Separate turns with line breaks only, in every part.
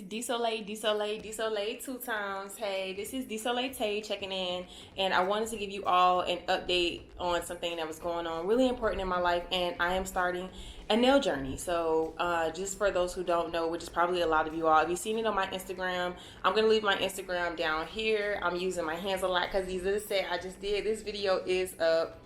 Dsoleil 2 times. Hey, this is Dsoleil checking in, and I wanted to give you all an update on something that was going on really important in my life, and I am starting a nail journey. So just for those who don't know, which is probably a lot of you all, if you've seen it on my Instagram, I'm going to leave my Instagram down here. I'm using my hands a lot because these are the set I just did. This video is up.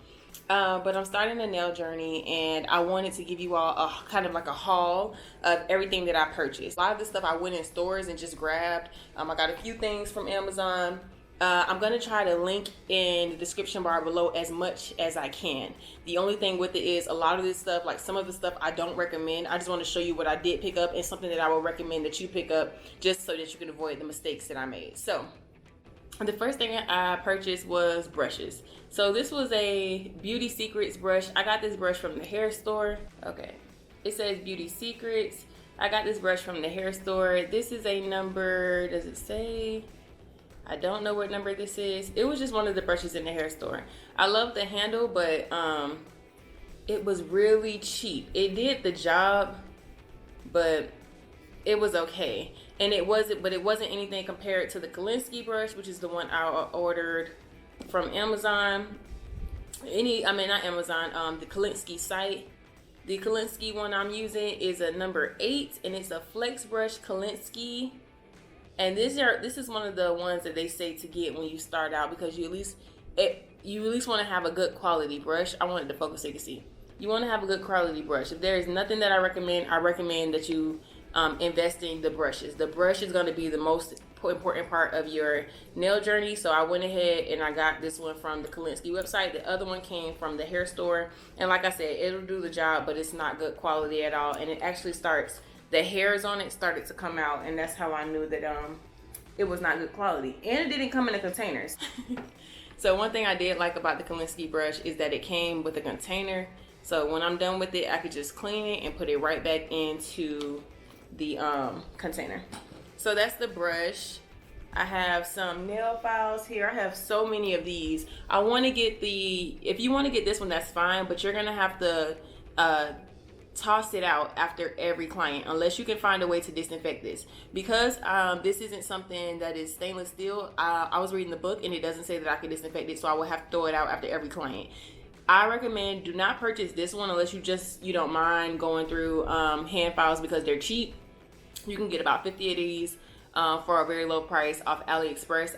But I'm starting a nail journey, and I wanted to give you all a kind of like a haul of everything that I purchased. A lot of this stuff I went in stores and just grabbed. I got a few things from Amazon. I'm going to try to link in the description bar below as much as I can. The only thing with it is a lot of this stuff, like some of the stuff I don't recommend. I just want to show you what I did pick up and something that I would recommend that you pick up just so that you can avoid the mistakes that I made. So the first thing I purchased was brushes. So this was a Beauty Secrets brush. I got this brush from the hair store. Okay, it says Beauty Secrets. I got this brush from the hair store. This is a number, does it say? I don't know what number this is. It was just one of the brushes in the hair store. I love the handle, but it was really cheap. It did the job, but it was okay. And it wasn't anything compared to the Kolinsky brush, which is the one I ordered from Amazon. Not Amazon, the Kolinsky site. The Kolinsky one I'm using is a number 8, and it's a flex brush Kolinsky. And this is one of the ones that they say to get when you start out, because you at least want to have a good quality brush. I wanted to focus so you can see. You want to have a good quality brush. If there is nothing that I recommend that you invest in the brushes. The brush is going to be the most important part of your nail journey. So I went ahead and I got this one from the Kolinsky website. The other one came from the hair store, and like I said, it'll do the job, but it's not good quality at all. And it actually the hairs on it started to come out, and that's how I knew that it was not good quality. And it didn't come in the containers. So one thing I did like about the Kolinsky brush is that it came with a container. So when I'm done with it, I could just clean it and put it right back into the container. So that's the brush. I have some nail files here. I have so many of these. I want to get if you want to get this one, that's fine, but you're gonna have to toss it out after every client, unless you can find a way to disinfect this, because this isn't something that is stainless steel. I was reading the book and it doesn't say that I can disinfect it, so I will have to throw it out after every client. I recommend do not purchase this one unless you don't mind going through hand files, because they're cheap. You can get about 50 of these for a very low price off AliExpress.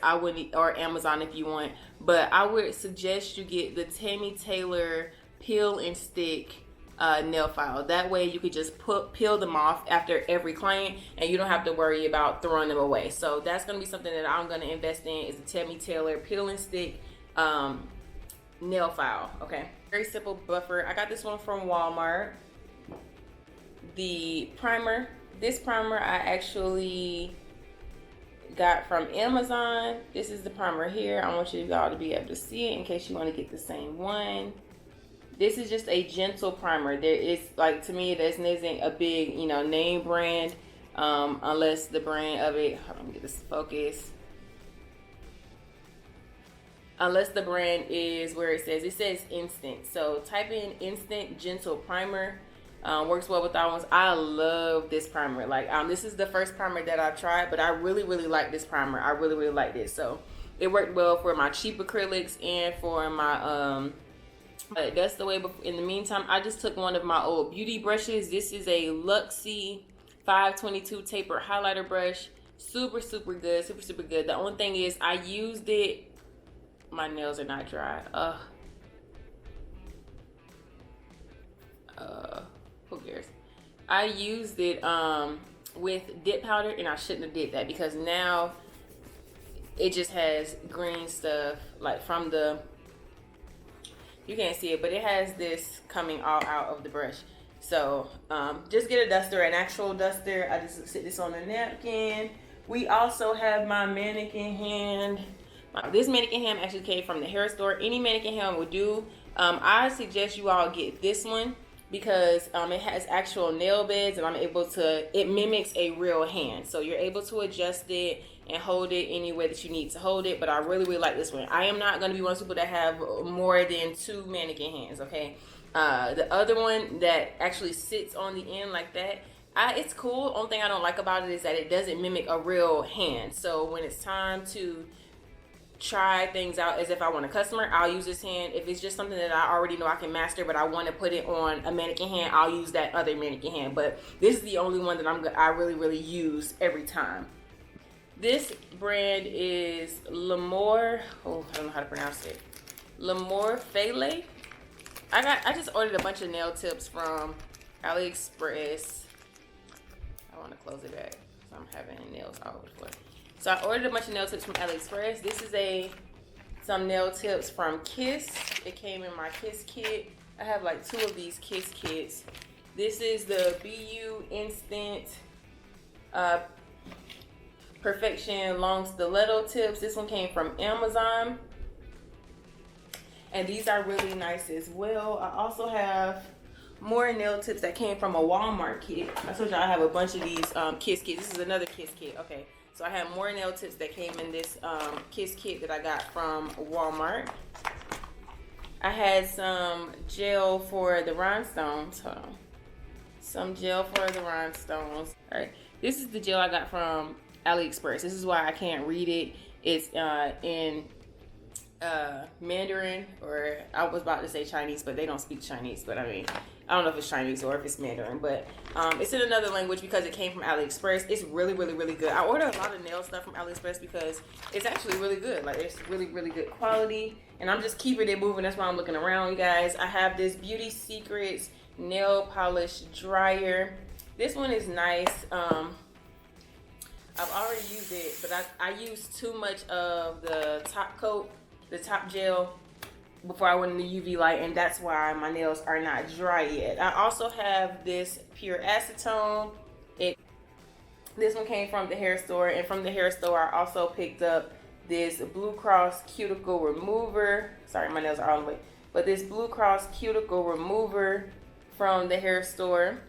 Or Amazon if you want, but I would suggest you get the Tammy Taylor peel and stick nail file. That way you could just peel them off after every client, and you don't have to worry about throwing them away. So that's going to be something that I'm going to invest in, is the Tammy Taylor peel and stick nail file. Okay, very simple buffer. I got this one from Walmart. The primer. This primer I actually got from Amazon. This is the primer here. I want you all to be able to see it in case you want to get the same one. This is just a gentle primer. There is, like, to me, this isn't a big, name brand, unless the brand of it, hold on, let me get this focus. Unless the brand is where it says Instant. So type in Instant Gentle Primer. Works well with that ones. I love this primer. Like, this is the first primer that I've tried, but I really, really like this primer. I really, really like this. So it worked well for my cheap acrylics and for my but that's the way. In the meantime, I just took one of my old beauty brushes. This is a Luxie 522 taper highlighter brush. Super, super good. Super, super good. The only thing is I used it. My nails are not dry. Who cares? I used it with dip powder, and I shouldn't have did that, because now it just has green stuff, like from the, you can't see it, but it has this coming all out of the brush. So just get a duster, an actual duster. I just sit this on a napkin. We also have my mannequin hand. This mannequin hand actually came from the hair store. Any mannequin hand will do. I suggest you all get this one, because it has actual nail beds, and it mimics a real hand. So you're able to adjust it and hold it any way that you need to hold it. But I really, really like this one. I am not going to be one of those people that have more than 2 mannequin hands, okay? The other one that actually sits on the end like that, It's cool. Only thing I don't like about it is that it doesn't mimic a real hand. So when it's time to try things out as if I want a customer, I'll use this hand. If it's just something that I already know I can master, but I want to put it on a mannequin hand, I'll use that other mannequin hand. But this is the only one that I really use every time. This brand is L'Amour. Oh, I don't know how to pronounce it. L'Amour Fele. I just ordered a bunch of nail tips from AliExpress. I want to close it back, so I'm having nails all over the floor. So I ordered a bunch of nail tips from AliExpress. This is some nail tips from Kiss. It came in my Kiss kit. I have like 2 of these Kiss kits. This is the BU Instant Perfection Long Stiletto Tips. This one came from Amazon. And these are really nice as well. I also have more nail tips that came from a Walmart kit. I told y'all I have a bunch of these Kiss kits. This is another Kiss kit. Okay, so I have more nail tips that came in this Kiss kit that I got from Walmart. I had some gel for the rhinestones. Hold on. Some gel for the rhinestones. All right, this is the gel I got from AliExpress. This is why I can't read it. It's in Mandarin, or I was about to say Chinese, but they don't speak Chinese. But I mean, I don't know if it's Chinese or if it's Mandarin, but it's in another language because it came from AliExpress. It's really good. I order a lot of nail stuff from AliExpress because it's actually really good. Like, it's really good quality, and I'm just keeping it moving. That's why I'm looking around, you guys. I have this Beauty Secrets nail polish dryer. This one is nice. I've already used it, but I used too much of the top coat, the top gel, before I went in the UV light, and that's why my nails are not dry yet. I also have this pure acetone. This one came from the hair store, and from the hair store I also picked up this Blue Cross cuticle remover. Sorry, my nails are all the way. But this Blue Cross cuticle remover from the hair store.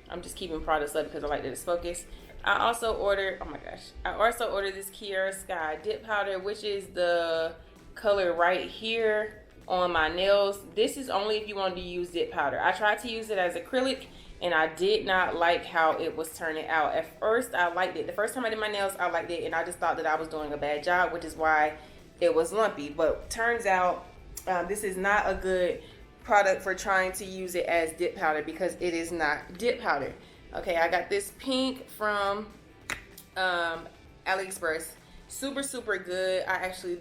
I'm just keeping products up because I like that it's focused. I also ordered this Kiara Sky dip powder, which is the color right here on my nails. This is only if you want to use dip powder. I tried to use it as acrylic, and I did not like how it was turning out. At first, I liked it. The first time I did my nails, I liked it, and I just thought that I was doing a bad job, which is why it was lumpy. But turns out, this is not a good product for trying to use it as dip powder because it is not dip powder. Okay, I got this pink from AliExpress. Super good. I actually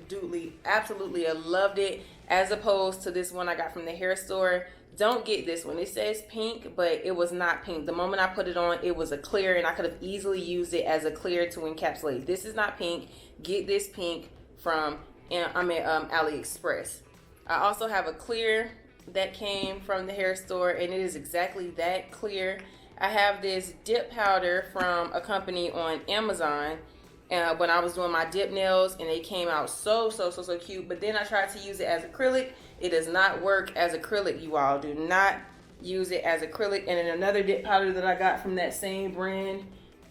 absolutely loved it, as opposed to this one I got from the hair store. Don't get this one. It says pink, but it was not pink. The moment I put it on, it was a clear, and I could have easily used it as a clear to encapsulate. This is not pink. Get this pink from AliExpress. I also have a clear that came from the hair store, and it is exactly that clear. I have this dip powder from a company on Amazon when I was doing my dip nails, and they came out so cute. But then I tried to use it as acrylic. It does not work as acrylic, you all. Do not use it as acrylic. And then another dip powder that I got from that same brand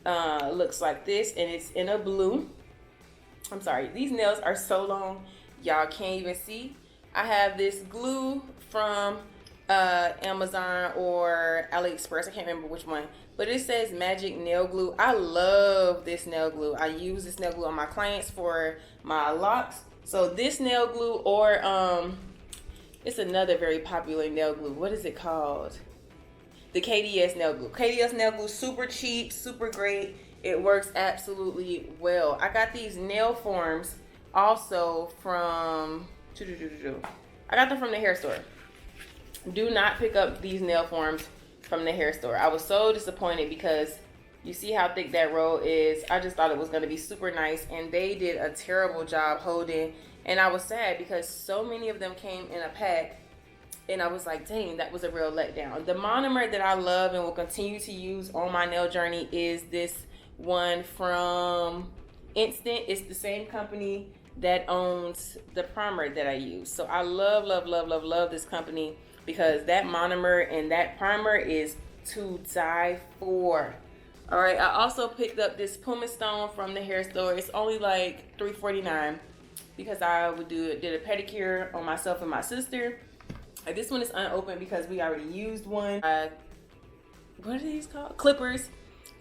looks like this, and it's in a blue. I'm sorry, these nails are so long, y'all can't even see. I have this glue from Amazon or AliExpress. I can't remember which one, but it says Magic Nail Glue. I love this nail glue. I use this nail glue on my clients for my locks. So this nail glue, or it's another very popular nail glue. What is it called? The KDS nail glue. KDS nail glue, super cheap, super great. It works absolutely well. I got these nail forms also from I got them from the hair store. Do not pick up these nail forms from the hair store. I was so disappointed because you see how thick that roll is. I just thought it was going to be super nice, and they did a terrible job holding. And I was sad because so many of them came in a pack, and I was like, dang, that was a real letdown. The monomer that I love and will continue to use on my nail journey is this one from Instant. It's the same company that owns the primer that I use. So I love this company, because that monomer and that primer is to die for. All right, I also picked up this pumice stone from the hair store. It's only like $3.49 because I did a pedicure on myself and my sister. This one is unopened because we already used one. I what are these called? Clippers.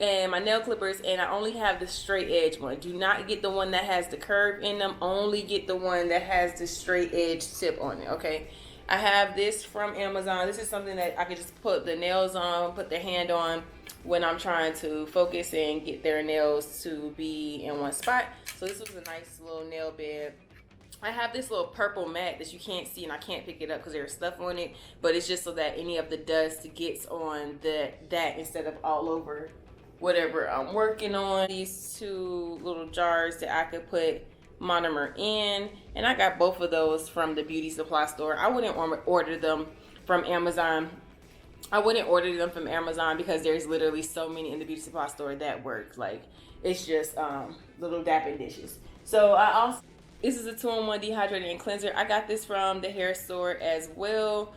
And my nail clippers, and I only have the straight edge one. Do not get the one that has the curve in them. Only get the one that has the straight edge tip on it, okay? I have this from Amazon. This is something that I could just put the nails on, put the hand on when I'm trying to focus and get their nails to be in one spot. So this was a nice little nail bed. I have this little purple mat that you can't see, and I can't pick it up because there's stuff on it, but it's just so that any of the dust gets on that instead of all over whatever I'm working on. These two little jars that I could put monomer in, and I got both of those from the beauty supply store. I wouldn't order them from Amazon. I wouldn't order them from Amazon because there's literally so many in the beauty supply store that work. Like, it's just little dapping dishes. So I also, this is a 2-in-1 dehydrator and cleanser. I got this from the hair store as well.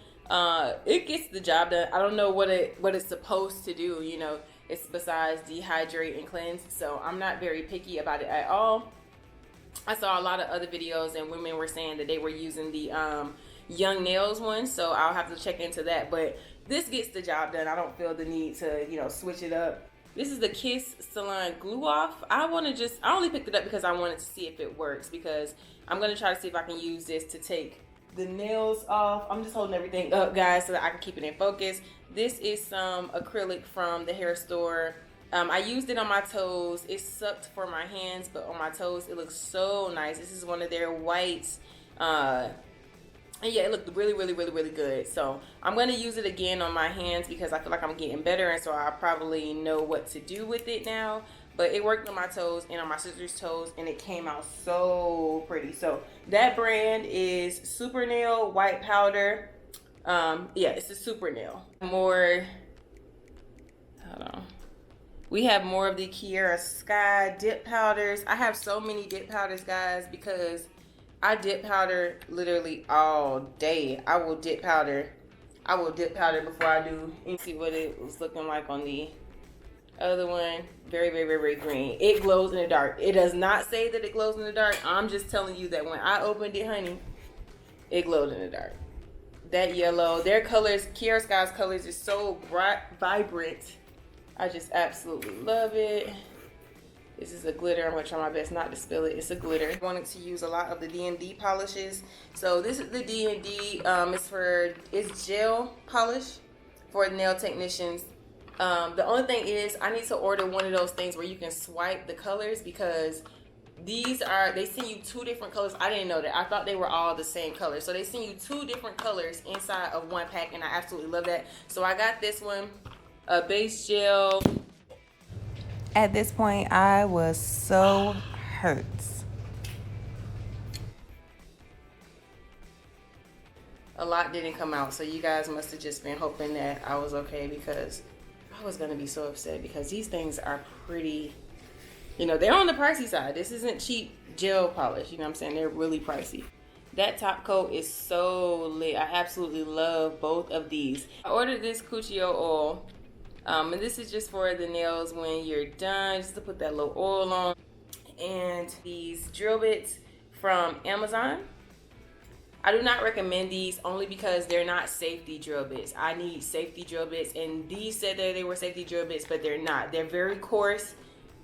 It gets the job done. I don't know what it's supposed to do, you know. It's besides dehydrate and cleanse, so I'm not very picky about it at all. I saw a lot of other videos and women were saying that they were using the Young Nails one, so I'll have to check into that. But this gets the job done. I don't feel the need to, you know, switch it up. This is the Kiss Salon Glue Off. I only picked it up because I wanted to see if it works, because I'm gonna try to see if I can use this to take the nails off. I'm just holding everything up, guys, so that I can keep it in focus. This is some acrylic from the hair store. I used it on my toes. It sucked for my hands, but on my toes it looks so nice. This is one of their whites. And yeah, it looked really, really, really, really good. So I'm going to use it again on my hands because I feel like I'm getting better, and so I probably know what to do with it now. But it worked on my toes and on my sister's toes, and it came out so pretty. So that brand is Super Nail White Powder. Yeah, it's a Super Nail. Hold on. We have more of the Kiara Sky dip powders. I have so many dip powders, guys, because I dip powder literally all day. I will dip powder before I do. You see what it was looking like on the other one. Very, very, very, very green. It glows in the dark. It does not say that it glows in the dark. I'm just telling you that when I opened it, honey, it glowed in the dark. That yellow, their colors, Kiara Sky's colors is so bright, vibrant. I just absolutely love it. This is a glitter. I'm gonna try my best not to spill it. It's a glitter. I wanted to use a lot of the D&D polishes. So this is the D&D, it's gel polish for nail technicians. The only thing is I need to order one of those things where you can swipe the colors, because they send you 2 different colors. I didn't know that. I thought they were all the same color. So they send you 2 different colors inside of one pack, and I absolutely love that. So I got this one, a base gel. At this point, I was so hurt. A lot didn't come out, so you guys must have just been hoping that I was okay, because I was gonna be so upset, because these things are pretty, you know, they're on the pricey side. This isn't cheap gel polish, you know what I'm saying? They're really pricey. That top coat is so lit. I absolutely love both of these. I ordered this Cuccio oil. And this is just for the nails when you're done, just to put that little oil on. And these drill bits from Amazon. I do not recommend these only because they're not safety drill bits. I need safety drill bits, and these said that they were safety drill bits, but they're not. They're very coarse.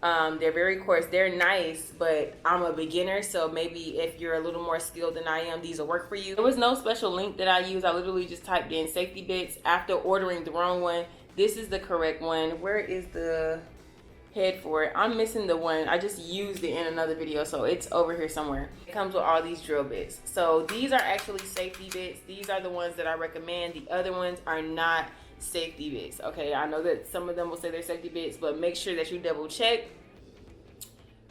They're nice, but I'm a beginner, so maybe if you're a little more skilled than I am, these will work for you. There was no special link that I used. I literally just typed in safety bits after ordering the wrong one. This is the correct one. Where is the head for it? I'm missing the one. I just used it in another video, so it's over here somewhere. It comes with all these drill bits. So these are actually safety bits. These are the ones that I recommend. The other ones are not safety bits. Okay, I know that some of them will say they're safety bits, but make sure that you double check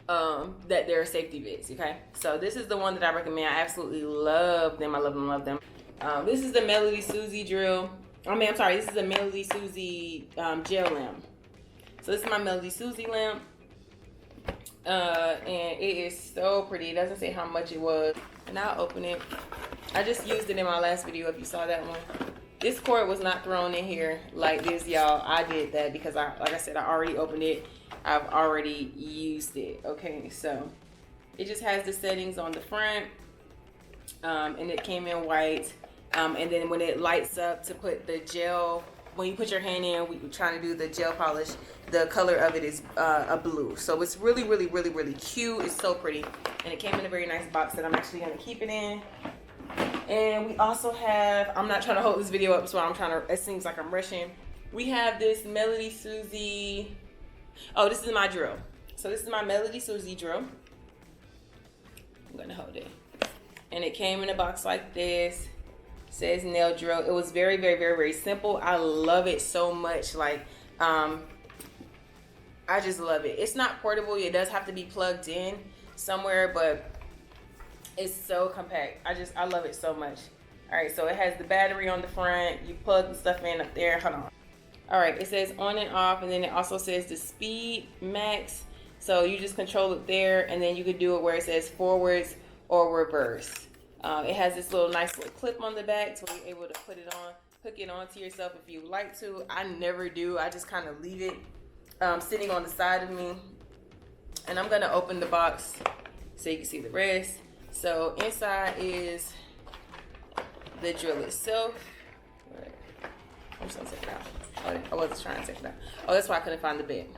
that they're safety bits. Okay, so this is the one that I recommend. I absolutely love them. I love them, love them. This is the Melody Susie drill. This is the Melody Susie gel lamp. So this is my Melody Susie lamp. And it is so pretty. It doesn't say how much it was. And I'll open it. I just used it in my last video if you saw that one. This cord was not thrown in here like this, y'all. I did that because like I said, I already opened it. I've already used it. Okay, so it just has the settings on the front. And it came in white. And then when it lights up to put the gel when you put your hand in, we were trying to do the gel polish. The color of it is a blue. So it's really, really, really, really cute. It's so pretty. And it came in a very nice box that I'm actually going to keep it in. And we also have, I'm not trying to hold this video up, so I'm trying to, it seems like I'm rushing. We have this Melody Susie. Oh, this is my drill. So this is my Melody Susie drill. I'm going to hold it. And it came in a box like this. It says nail drill. It was very, very, very, very simple. I love it so much. Like, I just love it. It's not portable. It does have to be plugged in somewhere, but it's so compact. I love it so much. All right, so it has the battery on the front. You plug the stuff in up there. Hold on. All right, it says on and off, and then it also says the speed max. So you just control it there, and then you could do it where it says forwards or reverse. It has this little nice little clip on the back, so you're able to put it on, hook it onto yourself if you like to. I never do. I just kind of leave it sitting on the side of me. And I'm gonna open the box so you can see the rest. So inside is the drill itself. I'm just gonna take it out. Oh, I wasn't trying to take it out. Oh, that's why I couldn't find the bit.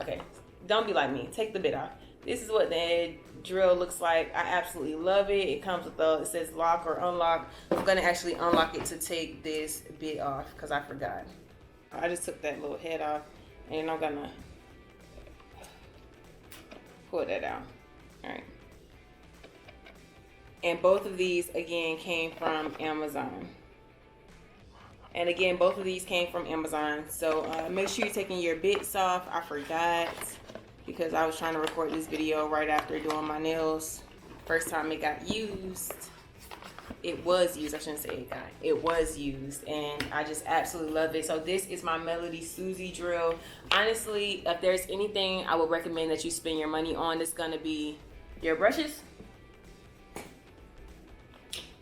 Okay, don't be like me. Take the bit out. This is what the drill looks like. I absolutely love it. It comes with it says lock or unlock. I'm gonna actually unlock it to take this bit off because I forgot. I just took that little head off, and I'm gonna pull that out. All right. And both of these again came from Amazon. And again, both of these came from Amazon. So make sure you're taking your bits off. I forgot because I was trying to record this video right after doing my nails. First time it got used. It was used. I shouldn't say it got. It was used. And I just absolutely love it. So this is my Melody Susie drill. Honestly, if there's anything I would recommend that you spend your money on, it's going to be your brushes.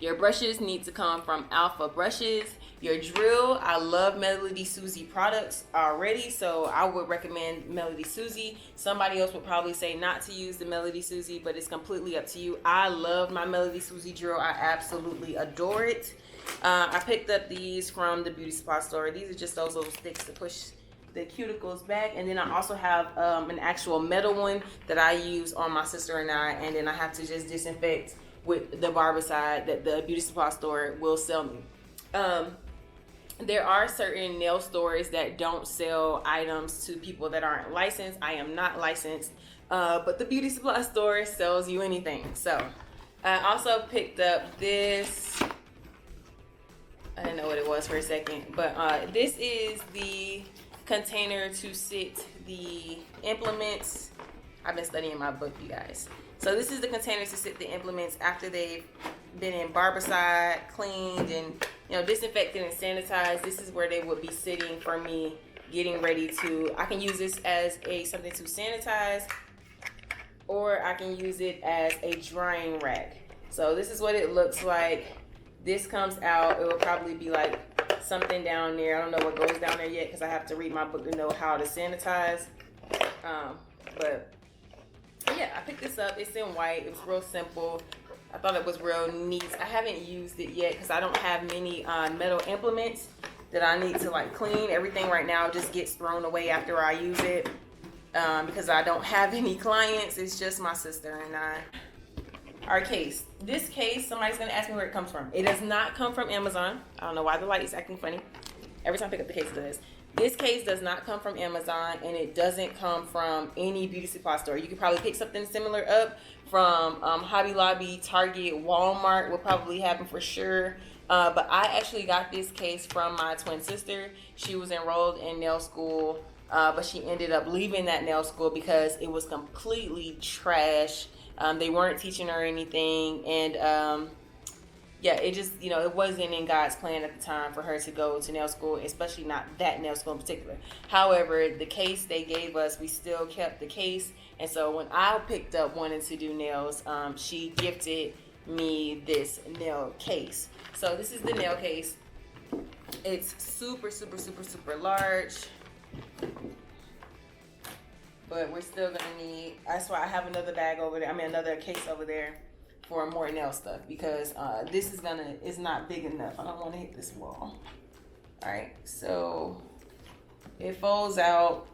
Your brushes need to come from Alpha Brushes. Your drill, I love Melody Susie products already, so I would recommend Melody Susie. Somebody else would probably say not to use the Melody Susie, but it's completely up to you. I love my Melody Susie drill. I absolutely adore it. I picked up these from the beauty supply store. These are just those little sticks to push the cuticles back, and then I also have an actual metal one that I use on my sister and I, and then I have to just disinfect with the barbicide that the beauty supply store will sell me. There are certain nail stores that don't sell items to people that aren't licensed. I am not licensed, but the beauty supply store sells you anything. So I also picked up this. I didn't know what it was for a second, but this is the container to sit the implements. I've been studying my book, you guys. So this is the container to sit the implements after they've been in barbicide, cleaned, and disinfected and sanitized. This is where they would be sitting for me, getting ready to. I can use this as something to sanitize, or I can use it as a drying rack. So this is what it looks like. This comes out. It will probably be like something down there. I don't know what goes down there yet because I have to read my book to know how to sanitize. But yeah, I picked this up. It's in white. It was real simple. I thought it was real neat. I haven't used it yet because I don't have many metal implements that I need to like clean. Everything right now just gets thrown away after I use it because I don't have any clients. It's just my sister and I. Our case. This case, somebody's going to ask me where it comes from. It does not come from Amazon. I don't know why the light is acting funny. Every time I pick up the case, it does. This case does not come from Amazon, and it doesn't come from any beauty supply store. You could probably pick something similar up from Hobby Lobby, Target, Walmart will probably have them for sure. But I actually got this case from my twin sister. She was enrolled in nail school, but she ended up leaving that nail school because it was completely trash. They weren't teaching her anything, and yeah, it just, it wasn't in God's plan at the time for her to go to nail school, especially not that nail school in particular. However, the case they gave us, we still kept the case. And so when I picked up wanting to do nails, she gifted me this nail case. So this is the nail case. It's super, super, super, super large. But we're still going to need, that's why I have another bag over there. Another case over there for more nail stuff because this is not big enough. I don't want to hit this wall. All right, so it folds out.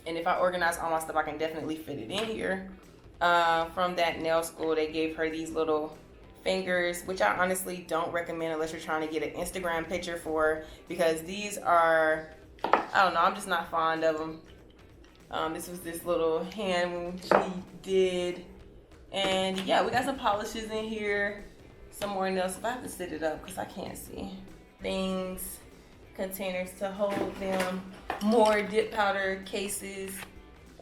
And if I organize all my stuff, I can definitely fit it in here. From that nail school, they gave her these little fingers, which I honestly don't recommend unless you're trying to get an Instagram picture for, because these are, I don't know, I'm just not fond of them. This was this little hand she did. And yeah, we got some polishes in here, some more nails. If I have to sit it up because I can't see. Things, containers to hold them, more dip powder cases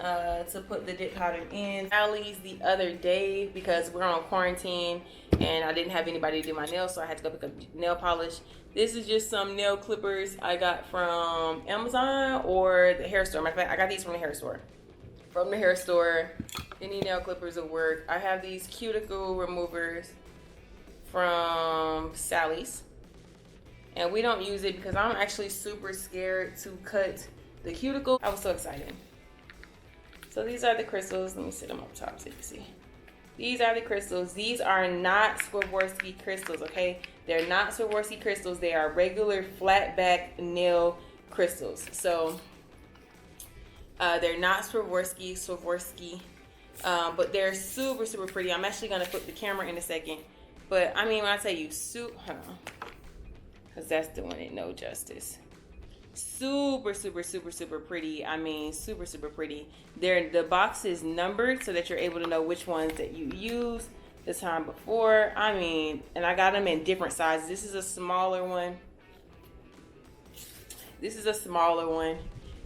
to put the dip powder in. Allie's the other day because we're on quarantine and I didn't have anybody to do my nails, so I had to go pick up nail polish. This is just some nail clippers I got from Amazon or the hair store. Matter of fact, I got these from the hair store. From the hair store, any nail clippers will work. I have these cuticle removers from Sally's. And we don't use it because I'm actually super scared to cut the cuticle. I was so excited. So these are the crystals. Let me sit them up top so you can see. These are the crystals. These are not Swarovski crystals, okay? They're not Swarovski crystals. They are regular flat back nail crystals. So they're not Swarovski, but they're super, super pretty. I'm actually gonna flip the camera in a second. But I mean, when I tell you, hold on. Because that's doing it no justice. Super, super, super, super pretty. I mean, super, super pretty. The box is numbered so that you're able to know which ones that you used the time before. I mean, and I got them in different sizes. This is a smaller one. This is a smaller one.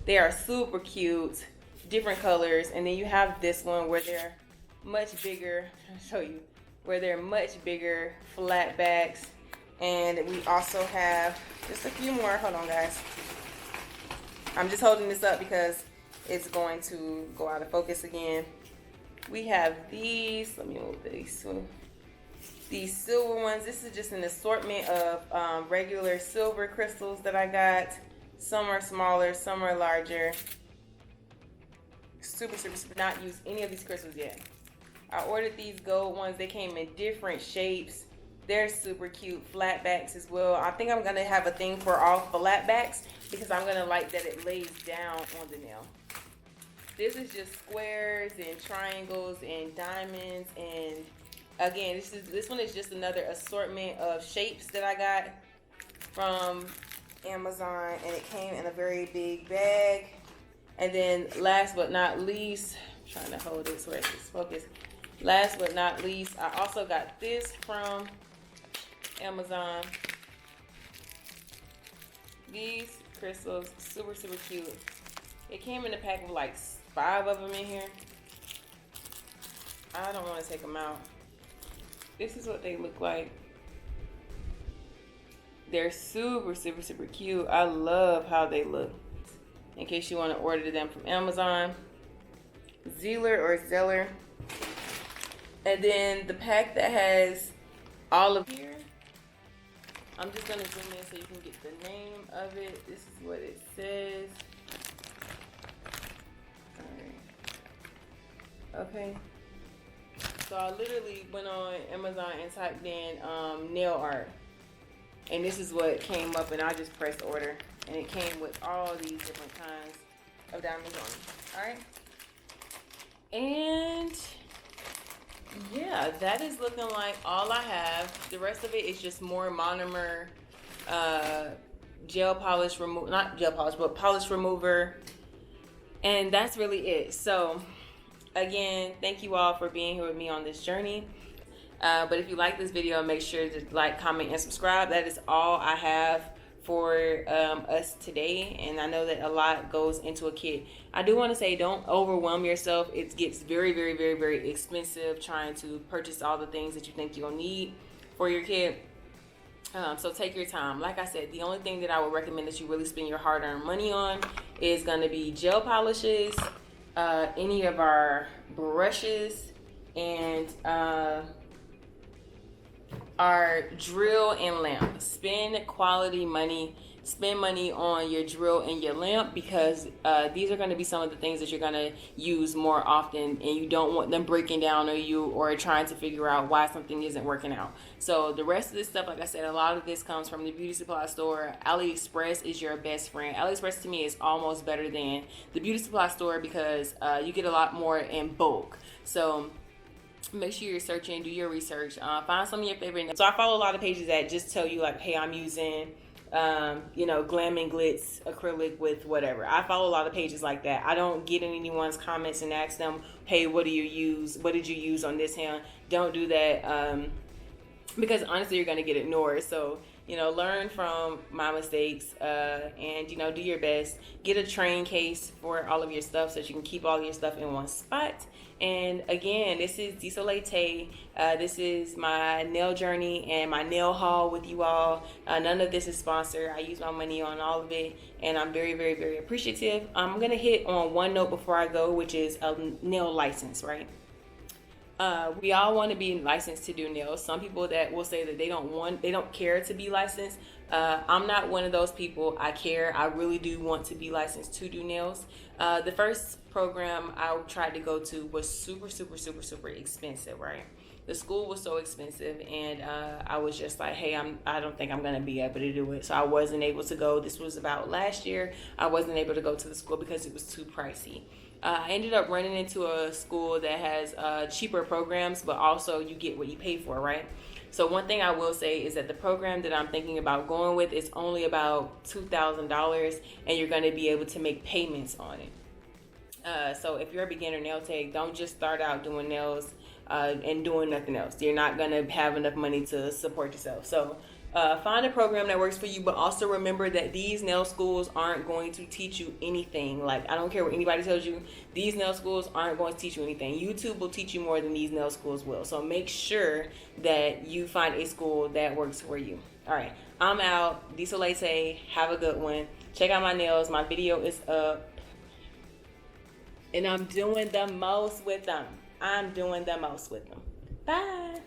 They are super cute, different colors. And then you have this one where they're much bigger. I'll show you. Where they're much bigger, flat backs. And we also have just a few more. Hold on, guys. I'm just holding this up because it's going to go out of focus again. We have these. Let me move these. These silver ones. This is just an assortment of regular silver crystals that I got. Some are smaller, some are larger. Super, super, super. Not used any of these crystals yet. I ordered these gold ones. They came in different shapes. They're super cute, flat backs as well. I think I'm gonna have a thing for all flat backs because I'm gonna like that it lays down on the nail. This is just squares and triangles and diamonds, and again, this one is just another assortment of shapes that I got from Amazon, and it came in a very big bag. And then last but not least, I'm trying to hold it so it's focused. Last but not least, I also got this from Amazon. These crystals, super, super cute. It came in a pack of like 5 of them in here. I don't want to take them out. This is what they look like. They're super, super, super cute. I love how they look. In case you want to order them from Amazon, Zeller. And then the pack that has all of here. I'm just gonna zoom in so you can get the name of it. This is what it says. Alright. Okay. So I literally went on Amazon and typed in nail art. And this is what came up, and I just pressed order. And it came with all these different kinds of diamonds on it. Alright. And yeah, that is looking like all I have. The rest of it is just more monomer gel polish remover, not gel polish, but polish remover. And that's really it. So again, thank you all for being here with me on this journey. But if you like this video, make sure to like, comment, and subscribe. That is all I have for us today, and I know that a lot goes into a kit. I do want to say, don't overwhelm yourself. It gets very, very, very, very expensive trying to purchase all the things that you think you'll need for your kit. So take your time. Like I said, the only thing that I would recommend that you really spend your hard-earned money on is going to be gel polishes, any of our brushes, and our drill and lamp. Spend quality money spend money on your drill and your lamp, because these are going to be some of the things that you're going to use more often, and you don't want them breaking down on you or trying to figure out why something isn't working out. So the rest of this stuff, like I said, a lot of this comes from the beauty supply store. AliExpress is your best friend. AliExpress to me is almost better than the beauty supply store, because you get a lot more in bulk. So make sure you're searching, do your research, find some of your favorite. So I follow a lot of pages that just tell you like, hey, I'm using Glam and Glitz acrylic with whatever. I follow a lot of pages like that. I don't get in anyone's comments and ask them, hey, what do you use? What did you use on this hand? Don't do that, because honestly, you're going to get ignored. So, learn from my mistakes, and, do your best. Get a train case for all of your stuff so that you can keep all your stuff in one spot. And again, this is Dsoleil. This is my nail journey and my nail haul with you all. None of this is sponsored. I use my money on all of it, and I'm very, very, very appreciative. I'm going to hit on one note before I go, which is a nail license, right? We all want to be licensed to do nails. Some people that will say that they don't care to be licensed. I'm not one of those people. I care. I really do want to be licensed to do nails. The first program I tried to go to was super, super, super, super expensive, right? The school was so expensive, and I was just like, hey, I don't think I'm going to be able to do it. So I wasn't able to go. This was about last year. I wasn't able to go to the school because it was too pricey. I ended up running into a school that has cheaper programs, but also you get what you pay for, right? So one thing I will say is that the program that I'm thinking about going with is only about $2,000, and you're going to be able to make payments on it. So if you're a beginner nail tech, don't just start out doing nails and doing nothing else. You're not going to have enough money to support yourself. So find a program that works for you, but also remember that these nail schools aren't going to teach you anything. Like, I don't care what anybody tells you, these nail schools aren't going to teach you anything. YouTube will teach you more than these nail schools will. So make sure that you find a school that works for you. All right, I'm out. Dsoleil, have a good one. Check out my nails. My video is up. And I'm doing the most with them. Bye.